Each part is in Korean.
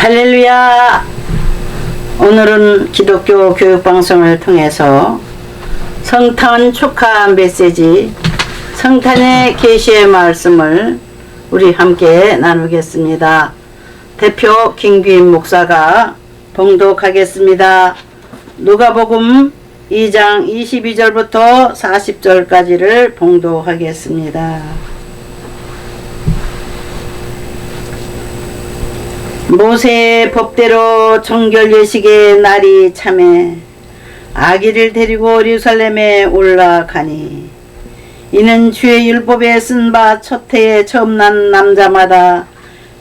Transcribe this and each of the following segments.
할렐루야! 오늘은 기독교 교육방송을 통해서 성탄 축하 메시지, 성탄의 계시의 말씀을 우리 함께 나누겠습니다. 대표 김규인 목사가 봉독하겠습니다. 누가복음 2장 22절부터 40절까지를 봉독하겠습니다. 모세의 법대로 정결 예식의 날이 참에 아기를 데리고 예루살렘에 올라가니, 이는 주의 율법에 쓴 바 첫 해에 처음 난 남자마다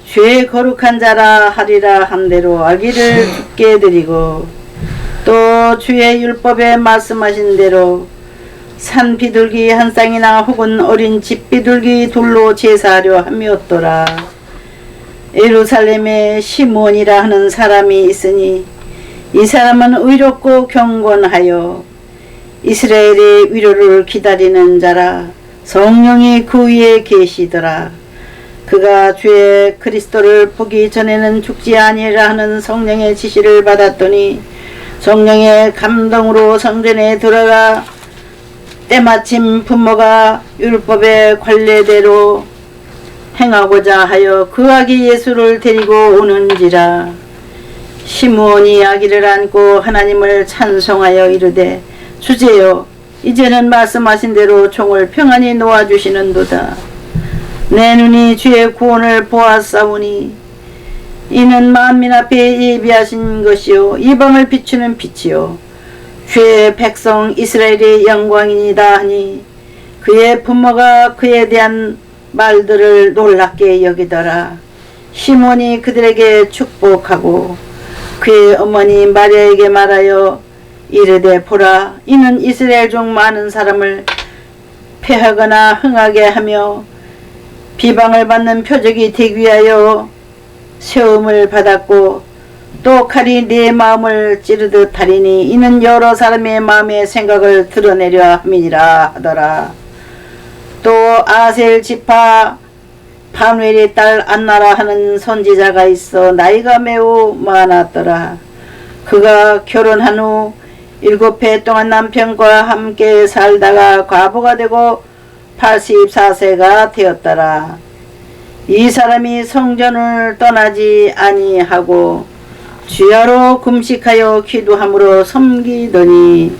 죄 거룩한 자라 하리라 한대로 아기를 죽게 드리고, 또 주의 율법에 말씀하신 대로 산 비둘기 한 쌍이나 혹은 어린 집 비둘기 둘로 제사하려 함이었더라. 예루살렘에 시몬이라 하는 사람이 있으니, 이 사람은 의롭고 경건하여 이스라엘의 위로를 기다리는 자라. 성령이 그 위에 계시더라. 그가 주의 그리스도를 보기 전에는 죽지 아니라 하는 성령의 지시를 받았더니, 성령의 감동으로 성전에 들어가 때마침 부모가 율법의 관례대로 행하고자 하여 그 아기 예수를 데리고 오는지라. 시므온이 아기를 안고 하나님을 찬송하여 이르되, 주제여, 이제는 말씀하신 대로 종을 평안히 놓아주시는도다. 내 눈이 주의 구원을 보았사오니, 이는 만민 앞에 예비하신 것이요 이방을 비추는 빛이요 주의 백성 이스라엘의 영광이니이다 하니, 그의 부모가 그에 대한 말들을 놀랍게 여기더라. 시몬이 그들에게 축복하고 그의 어머니 마리아에게 말하여 이르되, 보라, 이는 이스라엘 중 많은 사람을 패하거나 흥하게 하며 비방을 받는 표적이 되기 위하여 세움을 받았고, 또 칼이 네 마음을 찌르듯 하리니, 이는 여러 사람의 마음의 생각을 드러내려 함이니라 하더라. 또 아셀 지파 파누엘의 딸 안나라 하는 선지자가 있어 나이가 매우 많았더라. 그가 결혼한 후 7해 동안 남편과 함께 살다가 과부가 되고 84세가 되었더라. 이 사람이 성전을 떠나지 아니하고 주야로 금식하여 기도함으로 섬기더니,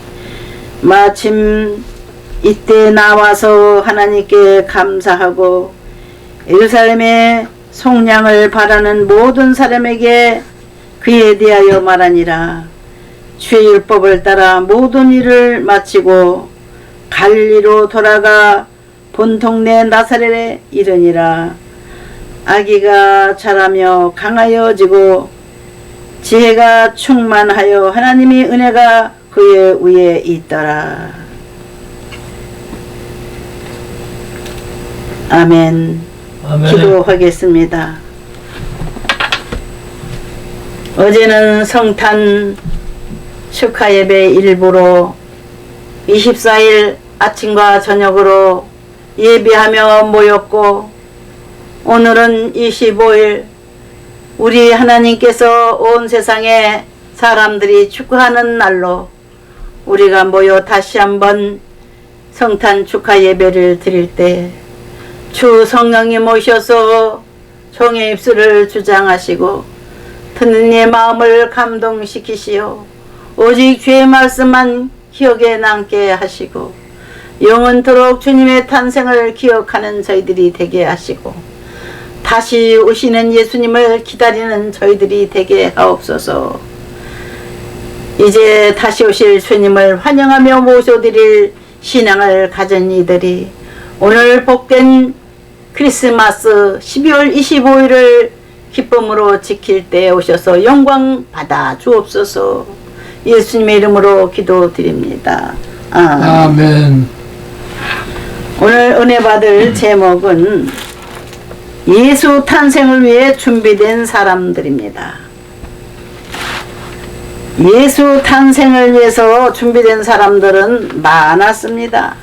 마침 이때 나와서 하나님께 감사하고 예루살렘의 속량을 바라는 모든 사람에게 그에 대하여 말하니라. 주의 율법을 따라 모든 일을 마치고 갈릴리로 돌아가 본 동네 나사렛에 이르니라. 아기가 자라며 강하여지고 지혜가 충만하여 하나님의 은혜가 그의 위에 있더라. 아멘. 기도하겠습니다. 어제는 성탄 축하 예배 일부로 24일 아침과 저녁으로 예배하며 모였고, 오늘은 25일 우리 하나님께서 온 세상에 사람들이 축하하는 날로 우리가 모여 다시 한번 성탄 축하 예배를 드릴 때, 주 성령님 오셔서 종의 입술을 주장하시고 듣는 이의 마음을 감동시키시오. 오직 주의 말씀만 기억에 남게 하시고 영원토록 주님의 탄생을 기억하는 저희들이 되게 하시고, 다시 오시는 예수님을 기다리는 저희들이 되게 하옵소서. 이제 다시 오실 주님을 환영하며 모셔드릴 신앙을 가진 이들이 오늘 복된 크리스마스 12월 25일을 기쁨으로 지킬 때 오셔서 영광 받아 주옵소서. 예수님의 이름으로 기도드립니다. 아멘. 오늘 은혜 받을 제목은 예수 탄생을 위해 준비된 사람들입니다. 예수 탄생을 위해서 준비된 사람들은 많았습니다.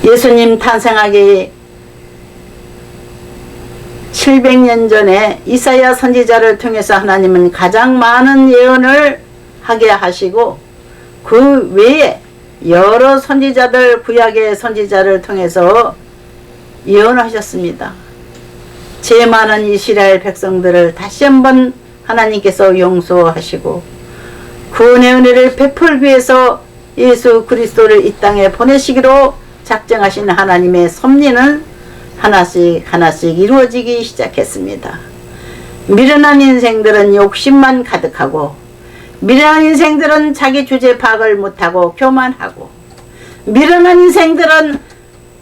예수님 탄생하기 700년 전에 이사야 선지자를 통해서 하나님은 가장 많은 예언을 하게 하시고 그 외에 여러 선지자들, 구약의 선지자를 통해서 예언하셨습니다. 죄 많은 이스라엘 백성들을 다시 한번 하나님께서 용서하시고 구원의 은혜를 베풀기 위해서 예수 그리스도를 이 땅에 보내시기로 작정하신 하나님의 섭리는 하나씩 하나씩 이루어지기 시작했습니다. 미련한 인생들은 욕심만 가득하고, 미련한 인생들은 자기 주제 파악을 못하고 교만하고, 미련한 인생들은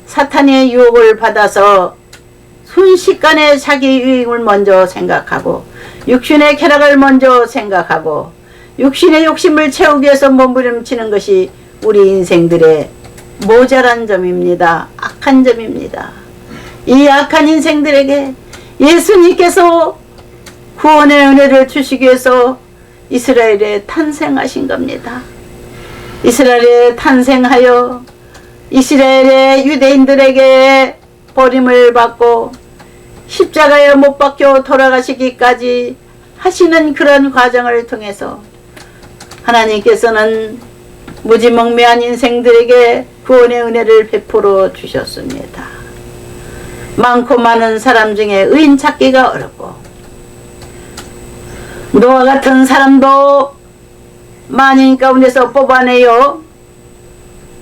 사탄의 유혹을 받아서 순식간에 자기 유익을 먼저 생각하고 육신의 쾌락을 먼저 생각하고 육신의 욕심을 채우기 위해서 몸부림치는 것이 우리 인생들의 모자란 점입니다. 악한 점입니다. 이 악한 인생들에게 예수님께서 구원의 은혜를 주시기 위해서 이스라엘에 탄생하신 겁니다. 이스라엘에 탄생하여 이스라엘의 유대인들에게 버림을 받고 십자가에 못 박혀 돌아가시기까지 하시는 그런 과정을 통해서 하나님께서는 무지몽매한 인생들에게 구원의 은혜를 베풀어 주셨습니다. 많고 많은 사람 중에 의인 찾기가 어렵고 노아 같은 사람도 만인 가운데서 뽑아내요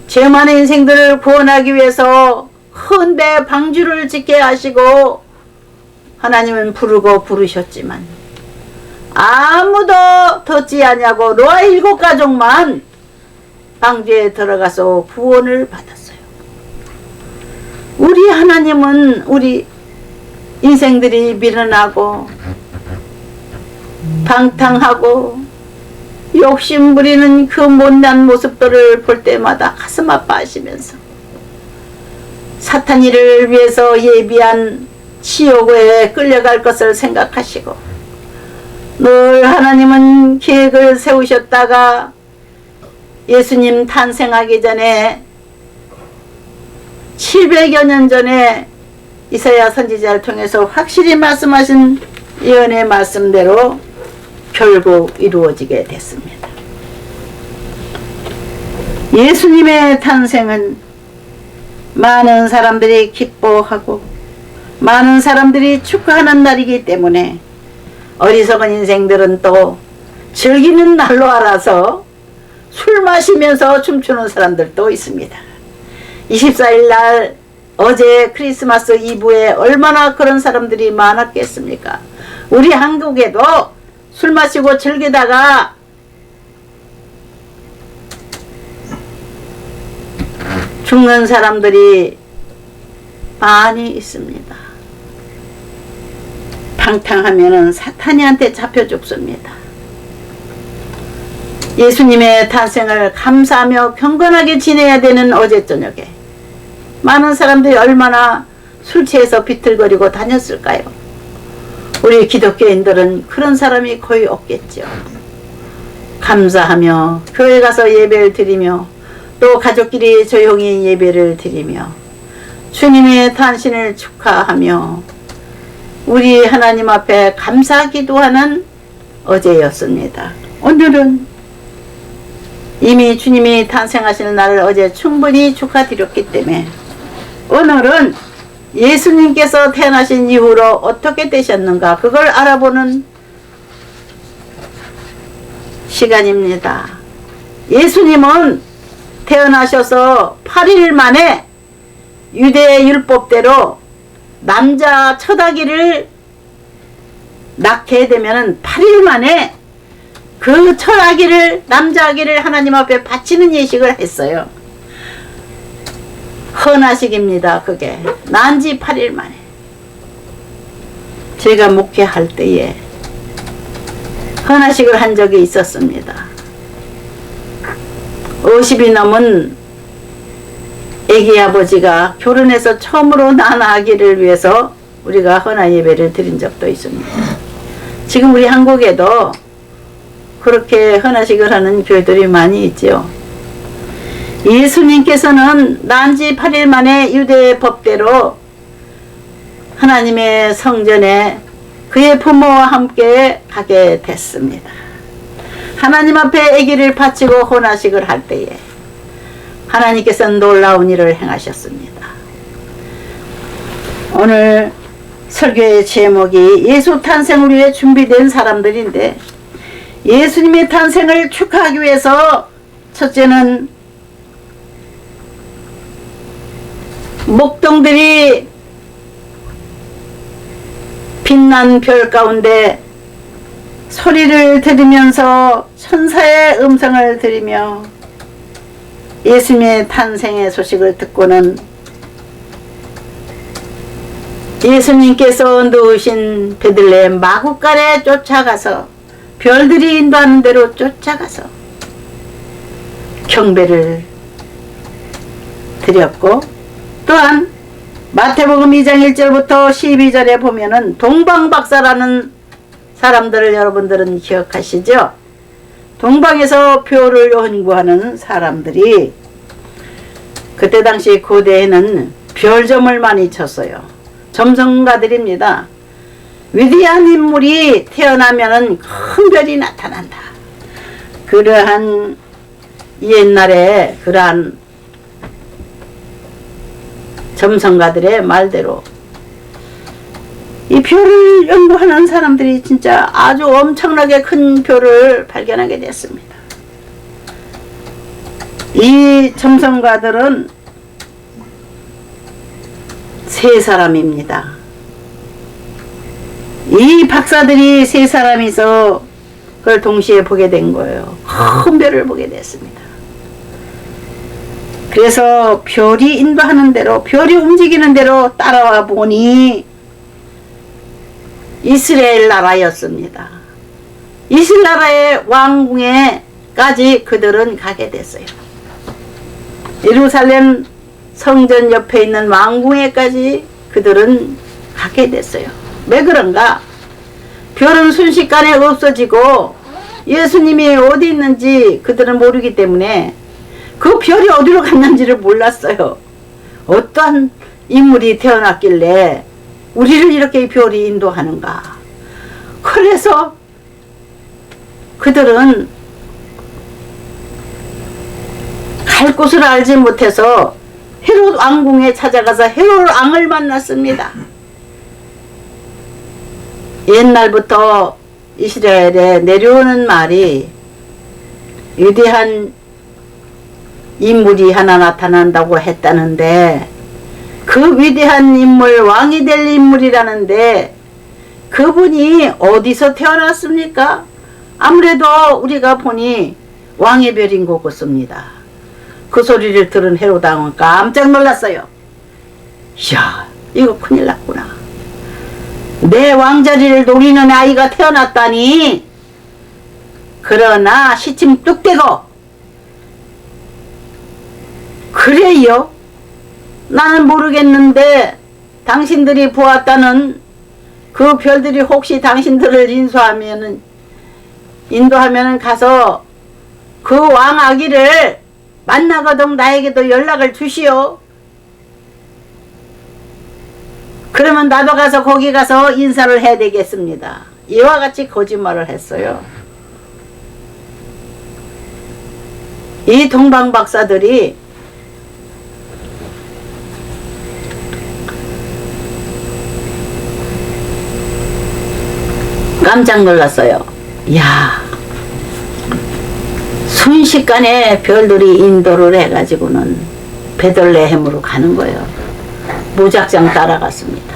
죄 많은 인생들을 구원하기 위해서 큰 배 방주를 짓게 하시고 하나님은 부르고 부르셨지만 아무도 듣지 않냐고 노아 7가족만 방주에 들어가서 구원을 받았어요. 우리 하나님은 우리 인생들이 미련하고 방탕하고 욕심 부리는 그 못난 모습들을 볼 때마다 가슴 아파하시면서 사탄이를 위해서 예비한 지옥에 끌려갈 것을 생각하시고 늘 하나님은 계획을 세우셨다가 예수님 탄생하기 전에 700여 년 전에 이사야 선지자를 통해서 확실히 말씀하신 예언의 말씀대로 결국 이루어지게 됐습니다. 예수님의 탄생은 많은 사람들이 기뻐하고 많은 사람들이 축하하는 날이기 때문에 어리석은 인생들은 또 즐기는 날로 알아서 술 마시면서 춤추는 사람들도 있습니다. 24일 날 어제 크리스마스 이브에 얼마나 그런 사람들이 많았겠습니까? 우리 한국에도 술 마시고 즐기다가 죽는 사람들이 많이 있습니다. 방탕하면은 사탄이한테 잡혀 죽습니다. 예수님의 탄생을 감사하며 경건하게 지내야 되는 어제 저녁에 많은 사람들이 얼마나 술 취해서 비틀거리고 다녔을까요? 우리 기독교인들은 그런 사람이 거의 없겠죠. 감사하며 교회 가서 예배를 드리며 또 가족끼리 조용히 예배를 드리며 주님의 탄신을 축하하며 우리 하나님 앞에 감사 기도하는 어제였습니다. 오늘은 이미 주님이 탄생하시는 날을 어제 충분히 축하드렸기 때문에 오늘은 예수님께서 태어나신 이후로 어떻게 되셨는가 그걸 알아보는 시간입니다. 예수님은 태어나셔서 8일 만에 유대 율법대로 남자 첫 아기를 낳게 되면은 8일 만에 그 첫 아기를 남자 아기를 하나님 앞에 바치는 예식을 했어요. 헌화식입니다. 그게 난지 8일 만에 제가 목회할 때에 헌화식을 한 적이 있었습니다. 50이 넘은 애기 아버지가 결혼해서 처음으로 낳은 아기를 위해서 우리가 헌화 예배를 드린 적도 있습니다. 지금 우리 한국에도 그렇게 헌화식을 하는 교회들이 많이 있죠. 예수님께서는 난지 8일 만에 유대 법대로 하나님의 성전에 그의 부모와 함께 가게 됐습니다. 하나님 앞에 아기를 바치고 혼화식을 할 때에 하나님께서는 놀라운 일을 행하셨습니다. 오늘 설교의 제목이 예수 탄생을 위해 준비된 사람들인데, 예수님의 탄생을 축하하기 위해서 첫째는 목동들이 빛난 별 가운데 소리를 들으면서 천사의 음성을 들으며 예수님의 탄생의 소식을 듣고는 예수님께서 누우신 베들레헴 마구간에 쫓아가서 별들이 인도하는 대로 쫓아가서 경배를 드렸고, 또한 마태복음 2장 1절부터 12절에 보면은 동방박사라는 사람들을 여러분들은 기억하시죠? 동방에서 표를 연구하는 사람들이 그때 당시 고대에는 별점을 많이 쳤어요. 점성가들입니다. 위대한 인물이 태어나면은 큰 별이 나타난다. 그러한 옛날에 그러한 점성가들의 말대로 이 별을 연구하는 사람들이 진짜 아주 엄청나게 큰 별을 발견하게 됐습니다. 이 점성가들은 세 사람입니다. 이 박사들이 세 사람이서 그걸 동시에 보게 된 거예요. 큰 별을 보게 됐습니다. 그래서 별이 인도하는 대로, 별이 움직이는 대로 따라와 보니 이스라엘 나라였습니다. 이스라엘 나라의 왕궁에까지 그들은 가게 됐어요. 예루살렘 성전 옆에 있는 왕궁에까지 그들은 가게 됐어요. 왜 그런가? 별은 순식간에 없어지고 예수님이 어디 있는지 그들은 모르기 때문에 그 별이 어디로 갔는지를 몰랐어요. 어떠한 인물이 태어났길래 우리를 이렇게 별이 인도하는가. 그래서 그들은 갈 곳을 알지 못해서 헤롯 왕궁에 찾아가서 헤롯 왕을 만났습니다. 옛날부터 이스라엘에 내려오는 말이 위대한 인물이 하나 나타난다고 했다는데, 그 위대한 인물, 왕이 될 인물이라는데 그분이 어디서 태어났습니까? 아무래도 우리가 보니 왕의 별인 것 같습니다. 그 소리를 들은 헤롯 왕은 깜짝 놀랐어요. 이야, 이거 큰일 났구나. 내 왕자리를 노리는 아이가 태어났다니. 그러나 시침 뚝 떼고, 그래요? 나는 모르겠는데 당신들이 보았다는 그 별들이 혹시 당신들을 인도하면은 가서 그 왕 아기를 만나거든 나에게도 연락을 주시오. 그러면 나도 가서 거기 가서 인사를 해야 되겠습니다. 이와 같이 거짓말을 했어요. 이 동방박사들이 깜짝 놀랐어요. 야, 순식간에 별들이 인도를 해가지고는 베들레헴으로 가는 거예요. 무작정 따라갔습니다.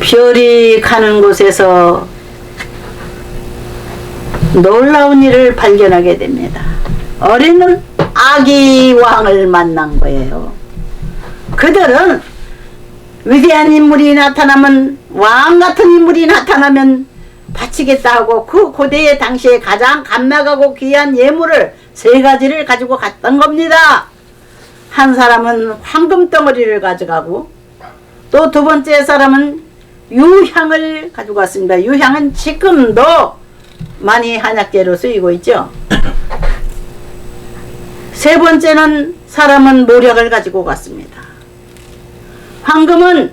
별이 가는 곳에서 놀라운 일을 발견하게 됩니다. 어린 아기 왕을 만난 거예요. 그들은 위대한 인물이 나타나면, 왕 같은 인물이 나타나면 바치겠다 하고 그 고대의 당시에 가장 감락하고 귀한 예물을 세 가지를 가지고 갔던 겁니다. 한 사람은 황금 덩어리를 가져가고, 또 두 번째 사람은 유향을 가지고 갔습니다. 유향은 지금도 많이 한약재로 쓰이고 있죠. 세 번째는 사람은 모략을 가지고 갔습니다. 황금은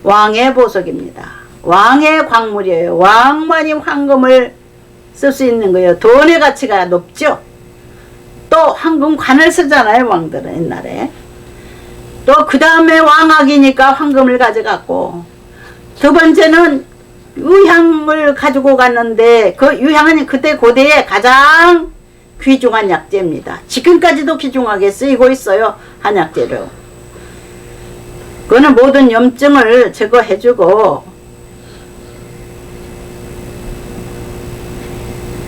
왕의 보석입니다. 왕의 광물이에요. 왕만이 황금을 쓸 수 있는 거예요. 돈의 가치가 높죠. 또 황금관을 쓰잖아요. 왕들은 옛날에. 또 그 다음에 왕학이니까 황금을 가져갔고, 두 번째는 유향을 가지고 갔는데, 그 유향은 그때 고대에 가장 귀중한 약재입니다. 지금까지도 귀중하게 쓰이고 있어요. 한약재로. 그거는 모든 염증을 제거해주고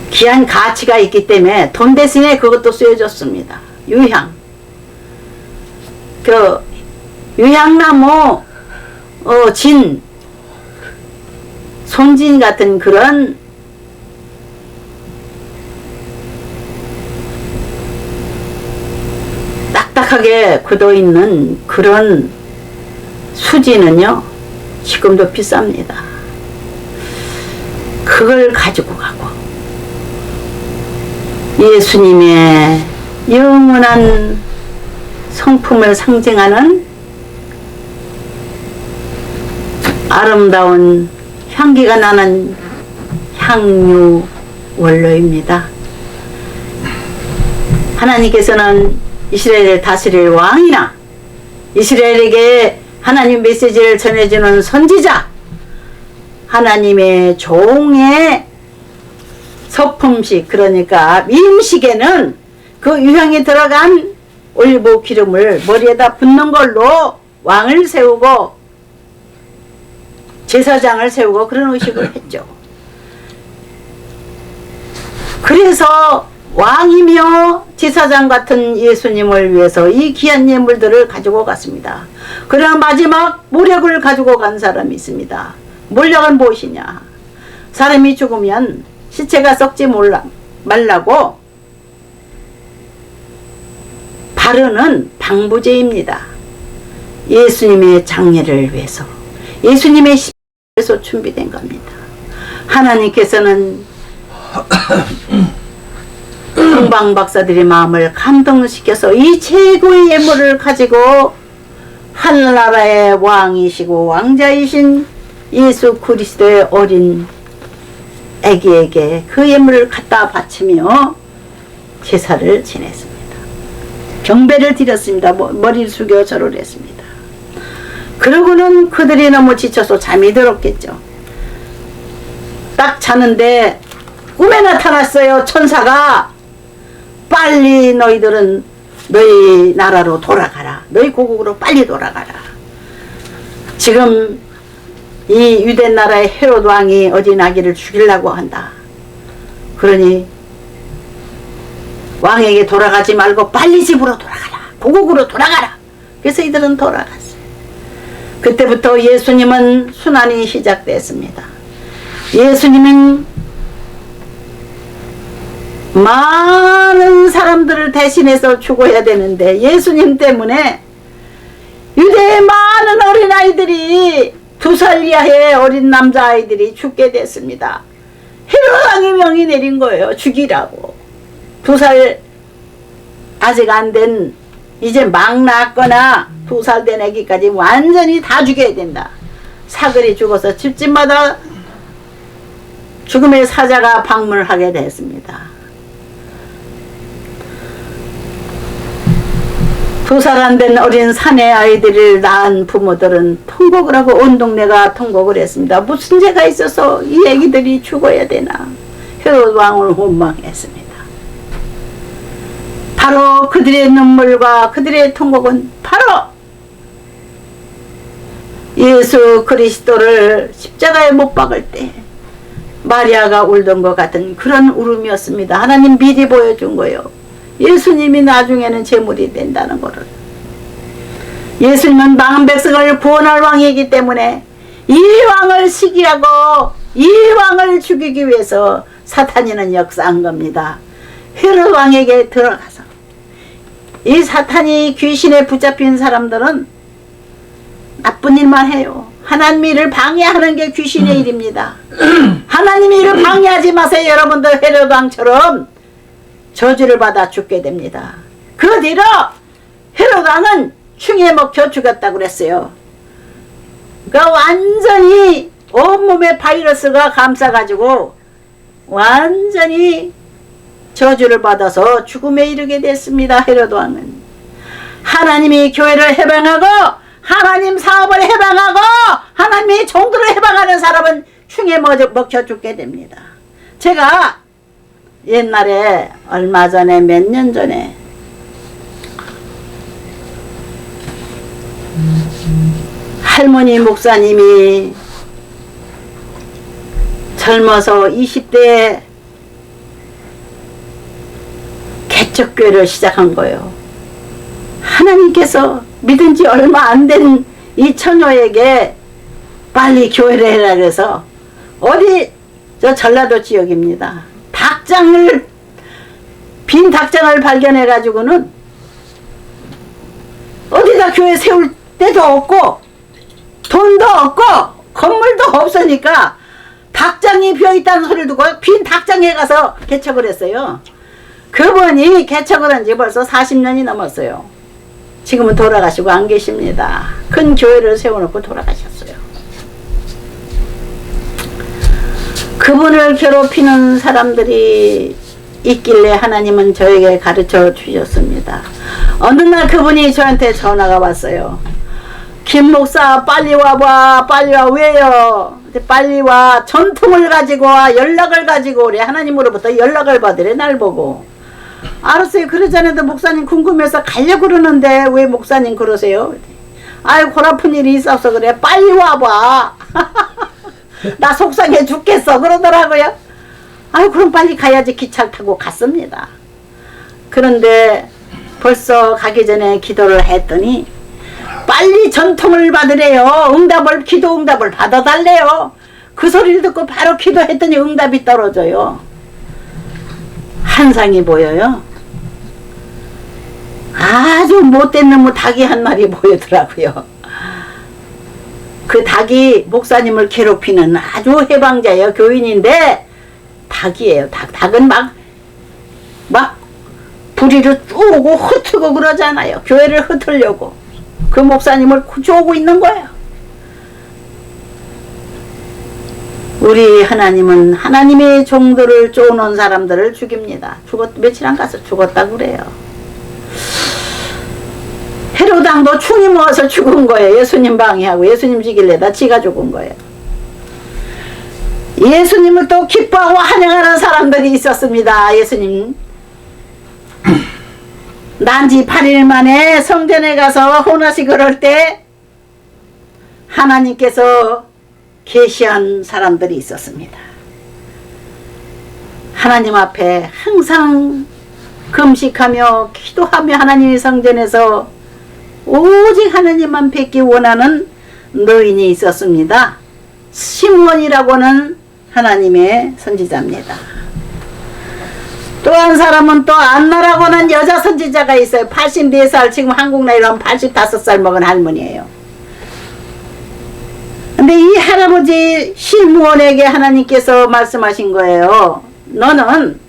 귀한 가치가 있기 때문에 돈 대신에 그것도 쓰여졌습니다. 유향. 그 유향나무 진, 손진 같은 그런 딱딱하게 굳어있는 그런 수지는요 지금도 비쌉니다. 그걸 가지고 가고 예수님의 영원한 성품을 상징하는 아름다운 향기가 나는 향유 원로입니다. 하나님께서는 이스라엘을 다스릴 왕이나 이스라엘에게 하나님 메시지를 전해주는 선지자, 하나님의 종의 서품식, 그러니까 미음식에는 그 유향이 들어간 올리브 기름을 머리에다 붓는 걸로 왕을 세우고 제사장을 세우고 그런 의식을 했죠. 그래서 왕이며 제사장 같은 예수님을 위해서 이 귀한 예물들을 가지고 갔습니다. 그러나 마지막 모략을 가지고 간 사람이 있습니다. 모략은 무엇이냐? 사람이 죽으면 시체가 썩지 말라고 바르는 방부제입니다. 예수님의 장례를 위해서, 예수님의 십자가에서 준비된 겁니다. 하나님께서는 동방 박사들의 마음을 감동시켜서 이 최고의 예물을 가지고 하늘나라의 왕이시고 왕자이신 예수 그리스도의 어린 아기에게 그 예물을 갖다 바치며 제사를 지냈습니다. 경배를 드렸습니다. 머리를 숙여 절을 했습니다. 그러고는 그들이 너무 지쳐서 잠이 들었겠죠. 딱 자는데 꿈에 나타났어요. 천사가 빨리 너희들은 너희 나라로 돌아가라. 너희 고국으로 빨리 돌아가라. 지금 이 유대 나라의 헤롯 왕이 어린 아기를 죽이려고 한다. 그러니 왕에게 돌아가지 말고 빨리 집으로 돌아가라. 고국으로 돌아가라. 그래서 이들은 돌아갔어요. 그때부터 예수님은 순환이 시작됐습니다. 예수님은 많은 사람들을 대신해서 죽어야 되는데 예수님 때문에 유대의 많은 어린아이들이 2살 이하의 어린 남자아이들이 죽게 됐습니다. 헤롯 왕이 명이 내린 거예요. 죽이라고. 2살 아직 안 된, 이제 막 낳았거나 2살 된 애기까지 완전히 다 죽여야 된다. 사글이 죽어서 집집마다 죽음의 사자가 방문하게 됐습니다. 2살 안 된 어린 사내 아이들을 낳은 부모들은 통곡을 하고 온 동네가 통곡을 했습니다. 무슨 죄가 있어서 이 애기들이 죽어야 되나. 헤롯 왕을 원망했습니다. 바로 그들의 눈물과 그들의 통곡은 바로 예수 그리스도를 십자가에 못 박을 때 마리아가 울던 것 같은 그런 울음이었습니다. 하나님 미리 보여준 거예요. 예수님이 나중에는 제물이 된다는 것을. 예수님은 망한 백성을 구원할 왕이기 때문에 이 왕을 시기하고 이 왕을 죽이기 위해서 사탄이는 역사한 겁니다. 헤롯 왕에게 들어가서 이 사탄이 귀신에 붙잡힌 사람들은 나쁜 일만 해요. 하나님 일을 방해하는 게 귀신의 일입니다. 하나님 일을 방해하지 마세요. 여러분들 헤롯 왕처럼 저주를 받아 죽게 됩니다. 그 뒤로 헤롯 왕은 흉에 먹혀 죽었다고 그랬어요. 그러니까 완전히 온몸에 바이러스가 감싸가지고 완전히 저주를 받아서 죽음에 이르게 됐습니다. 헤로드 왕은. 하나님이 교회를 해방하고 하나님 사업을 해방하고 하나님의 종들을 해방하는 사람은 흉에 먹혀 죽게 됩니다. 제가 옛날에 얼마 전에 몇 년 전에 할머니 목사님이 젊어서 20대에 개척교회를 시작한 거예요. 하나님께서 믿은 지 얼마 안 된 이 처녀에게 빨리 교회를 해라 그래서 어디 저 전라도 지역입니다. 빈 닭장을 발견해 가지고는 어디다 교회 세울 데도 없고 돈도 없고 건물도 없으니까 닭장이 비어있다는 소리를 듣고 빈 닭장에 가서 개척을 했어요. 그분이 개척을 한 지 벌써 40년이 넘었어요. 지금은 돌아가시고 안 계십니다. 큰 교회를 세워놓고 돌아가셨어요. 그분을 괴롭히는 사람들이 있길래 하나님은 저에게 가르쳐 주셨습니다. 어느 날 그분이 저한테 전화가 왔어요. 김 목사 빨리 와봐. 빨리 와. 왜요? 빨리 와. 전통을 가지고 와. 연락을 가지고 오래. 하나님으로부터 연락을 받으래. 날 보고. 알았어요. 그러자는데 목사님 궁금해서 가려고 그러는데 왜 목사님 그러세요? 아유 골 아픈 일이 있어서 그래. 빨리 와봐. 나 속상해 죽겠어 그러더라고요. 아유 그럼 빨리 가야지. 기차 타고 갔습니다. 그런데 벌써 가기 전에 기도를 했더니 빨리 전통을 받으래요. 기도 응답을 받아달래요. 그 소리를 듣고 바로 기도했더니 응답이 떨어져요. 한상이 보여요. 아주 못된 놈의 닭이 한 마리 보이더라고요. 그 닭이 목사님을 괴롭히는 아주 해방자예요. 교인인데 닭이에요. 닭은 막 부리로 쪼고 흩트고 그러잖아요. 교회를 흩으려고. 그 목사님을 쪼고 있는 거예요. 우리 하나님은 하나님의 종들을 쪼는 사람들을 죽입니다. 며칠 안 가서 죽었다고 그래요. 헤로드 왕도 충이 모아서 죽은 거예요. 예수님 방해하고 예수님 죽이려다 지가 죽은 거예요. 예수님을 또 기뻐하고 환영하는 사람들이 있었습니다. 예수님 난지 8일 만에 성전에 가서 혼화식을 할 때 하나님께서 계시한 사람들이 있었습니다. 하나님 앞에 항상 금식하며 기도하며 하나님의 성전에서 오직 하나님만 뵙기 원하는 노인이 있었습니다. 시므온이라고는 하나님의 선지자입니다. 또 한 사람은 또 안나라고 하는 여자 선지자가 있어요. 84살, 지금 한국 나이로 하면 85살 먹은 할머니예요. 근데 이 할아버지 시므온에게 하나님께서 말씀하신 거예요. 너는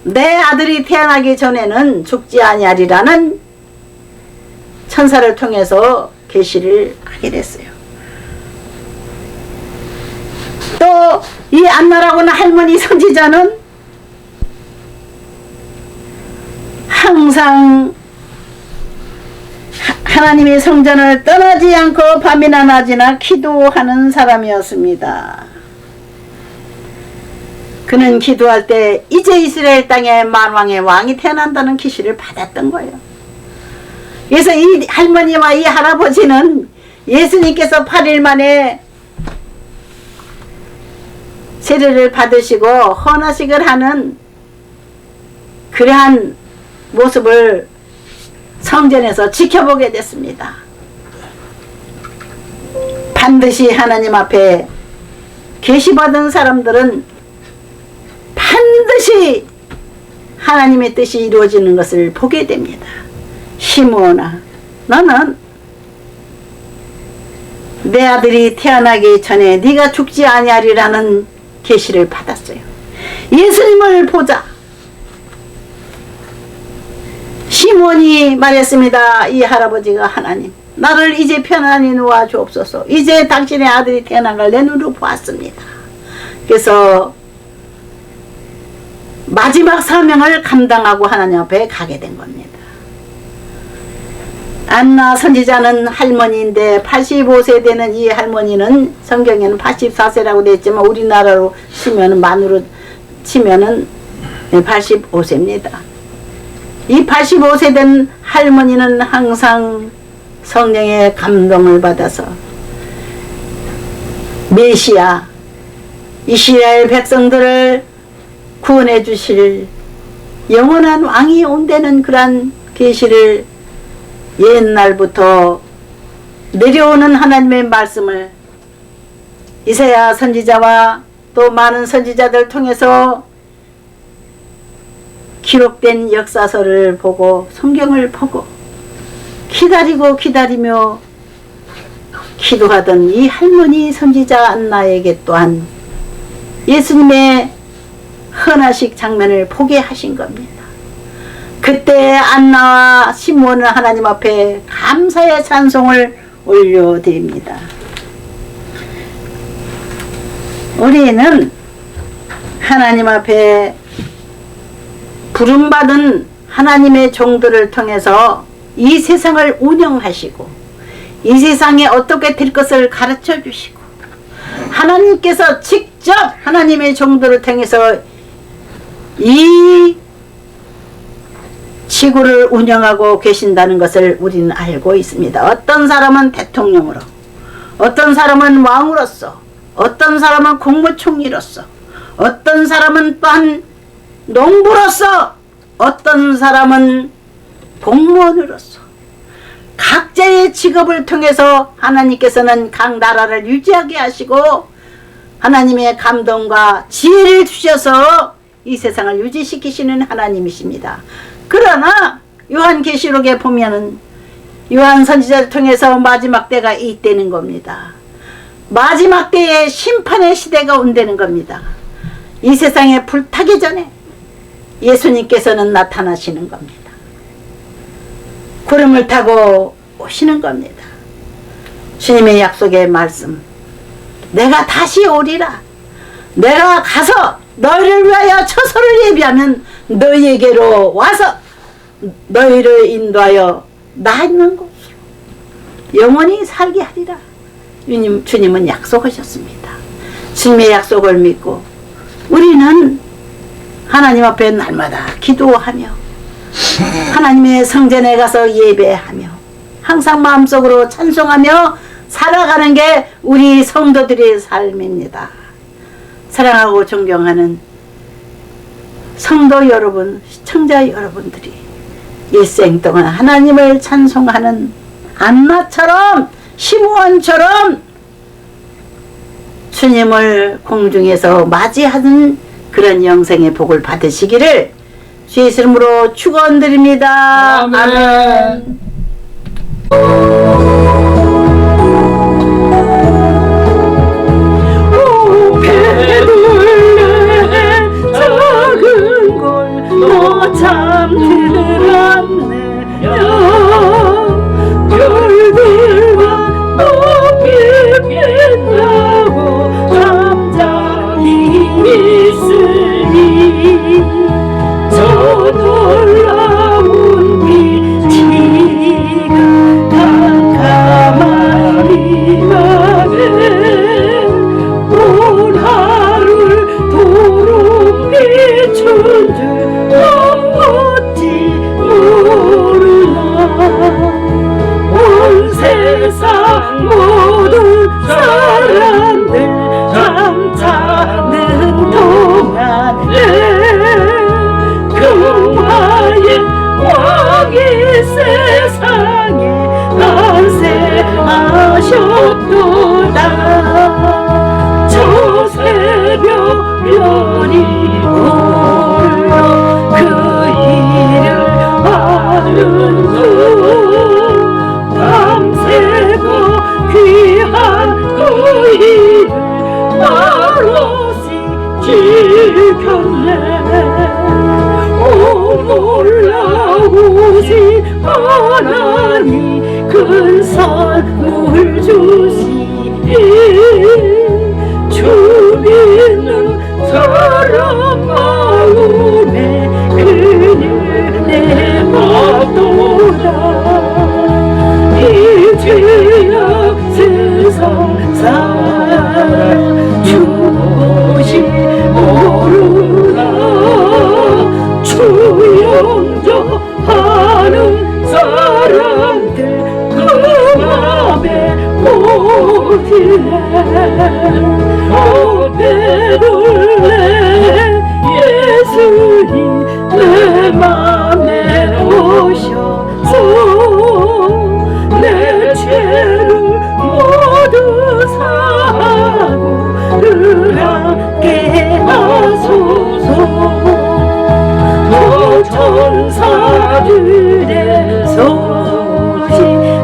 내 아들이 태어나기 전에는 죽지 아니하리라는 천사를 통해서 계시를 하게 됐어요. 또 이 안나라고 하는 할머니 선지자는 항상 하나님의 성전을 떠나지 않고 밤이나 낮이나 기도하는 사람이었습니다. 그는 기도할 때 이제 이스라엘 땅에 만왕의 왕이 태어난다는 계시를 받았던 거예요. 그래서 이 할머니와 이 할아버지는 예수님께서 8일 만에 세례를 받으시고 헌화식을 하는 그러한 모습을 성전에서 지켜보게 됐습니다. 반드시 하나님 앞에 계시받은 사람들은 반드시 하나님의 뜻이 이루어지는 것을 보게 됩니다. 시므온아, 너는 내 아들이 태어나기 전에 네가 죽지 아니하리라는 계시를 받았어요. 예수님을 보자. 시므온이 말했습니다. 이 할아버지가 하나님, 나를 이제 편안히 놓아 주옵소서. 이제 당신의 아들이 태어난 걸 내 눈으로 보았습니다. 그래서 마지막 사명을 감당하고 하나님 앞에 가게 된 겁니다. 안나 선지자는 할머니인데 85세 되는 이 할머니는 성경에는 84세라고 되어 있지만 우리나라로 치면은 만으로 치면은 85세입니다. 이 85세 된 할머니는 항상 성령의 감동을 받아서 메시아 이스라엘 백성들을 구원해 주실 영원한 왕이 온다는 그러한 계시를 옛날부터 내려오는 하나님의 말씀을 이사야 선지자와 또 많은 선지자들 통해서 기록된 역사서를 보고 성경을 보고 기다리며 기도하던 이 할머니 선지자 안나에게 또한 예수님의 헌화식 장면을 보게 하신 겁니다. 그때 안나와 시므온은 하나님 앞에 감사의 찬송을 올려드립니다. 우리는 하나님 앞에 부름받은 하나님의 종들을 통해서 이 세상을 운영하시고 이 세상에 어떻게 될 것을 가르쳐 주시고 하나님께서 직접 하나님의 종들을 통해서 이 지구를 운영하고 계신다는 것을 우리는 알고 있습니다. 어떤 사람은 대통령으로, 어떤 사람은 왕으로서, 어떤 사람은 국무총리로서, 어떤 사람은 또한 농부로서, 어떤 사람은 공무원으로서 각자의 직업을 통해서 하나님께서는 각 나라를 유지하게 하시고 하나님의 감동과 지혜를 주셔서 이 세상을 유지시키시는 하나님이십니다. 그러나 요한계시록에 보면은 요한 선지자를 통해서 마지막 때가 있다는 겁니다. 마지막 때에 심판의 시대가 온다는 겁니다. 이 세상에 불타기 전에 예수님께서는 나타나시는 겁니다. 구름을 타고 오시는 겁니다. 주님의 약속의 말씀, 내가 다시 오리라. 내가 가서 너희를 위하여 처소를 예비하면 너희에게로 와서 너희를 인도하여 나 있는 곳으로 영원히 살게 하리라. 주님은 약속하셨습니다. 주님의 약속을 믿고 우리는 하나님 앞에 날마다 기도하며 하나님의 성전에 가서 예배하며 항상 마음속으로 찬송하며 살아가는 게 우리 성도들의 삶입니다. 사랑하고 존경하는 성도 여러분, 시청자 여러분들이 일생 동안 하나님을 찬송하는 안나처럼 시므온처럼 주님을 공중에서 맞이하는 그런 영생의 복을 받으시기를 주의 이름으로 축원드립니다. 아멘. 참 들었네. 별들과 높이 빛나고 잠잠히 있으니 저 놀라운 빛이 캄캄하리 가네. 온 하루를 도록 비춘 줄 어찌 모르나. 온 세상 모든 사람들 잠자는 동안에 금화의 왕이 세상에 탄생하셨도다. 저 새벽 별이 올려 그 일을 아는 중 밤새고 귀한 그 일을 말없이 지켰네. 오 놀라우신 하나님 큰 선물 주시니 주 믿는 사람 마음에 그녀의 받도다 이제야 세상 사랑 주것이 모르나 주 영접하는 사람들 그 맘에 오길래 배불래 예수님 내 맘에 오셔서 내 죄를 모두 사고를 함께 하소서 천사들의 소식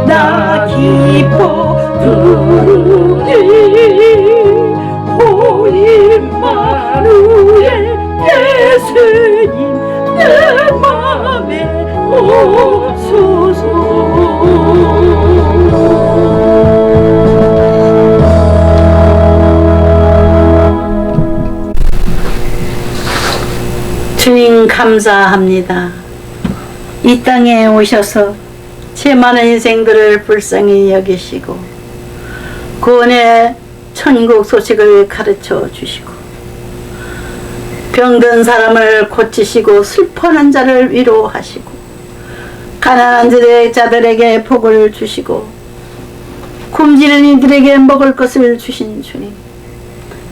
나 기뻐 부르니 호임마누엘 예수님 내 맘에 오소서 주님 감사합니다. 이 땅에 오셔서 제 많은 인생들을 불쌍히 여기시고 구원의 천국 소식을 가르쳐 주시고 병든 사람을 고치시고 슬퍼하는 자를 위로하시고 가난한 자들에게 복을 주시고 굶주린 이들에게 먹을 것을 주신 주님,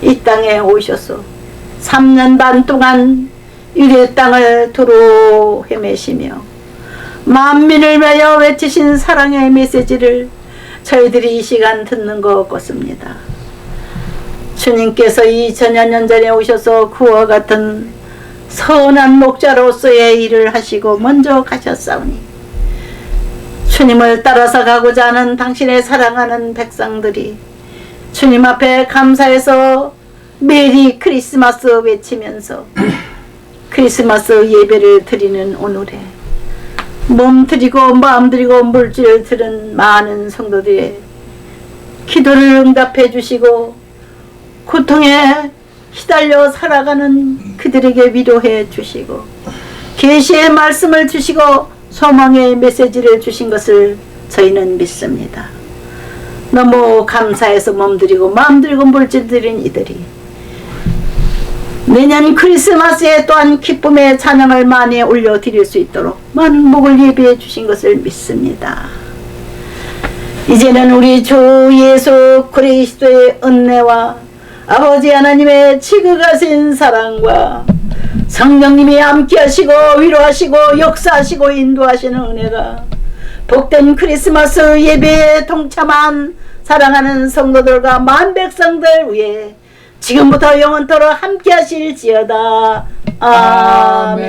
이 땅에 오셔서 3년 반 동안 유대 땅을 두루 헤매시며 만민을 위하여 외치신 사랑의 메시지를 저희들이 이 시간 듣는 것 같습니다. 주님께서 2000여 년 전에 오셔서 그와 같은 선한 목자로서의 일을 하시고 먼저 가셨사오니 주님을 따라서 가고자 하는 당신의 사랑하는 백성들이 주님 앞에 감사해서 메리 크리스마스 외치면서 크리스마스 예배를 드리는 오늘에 몸 드리고 마음 드리고 물질을 드린 많은 성도들의 기도를 응답해 주시고 고통에 시달려 살아가는 그들에게 위로해 주시고 계시의 말씀을 주시고 소망의 메시지를 주신 것을 저희는 믿습니다. 너무 감사해서 몸 드리고 마음 드리고 물질 드린 이들이 내년 크리스마스에 또한 기쁨의 찬양을 많이 올려드릴 수 있도록 많은 목을 예비해 주신 것을 믿습니다. 이제는 우리 주 예수 그리스도의 은혜와 아버지 하나님의 지극하신 사랑과 성령님이 함께하시고 위로하시고 역사하시고 인도하시는 은혜가 복된 크리스마스 예배에 동참한 사랑하는 성도들과 만백성들 위해 지금부터 영원토록 함께 하실지어다. 아멘.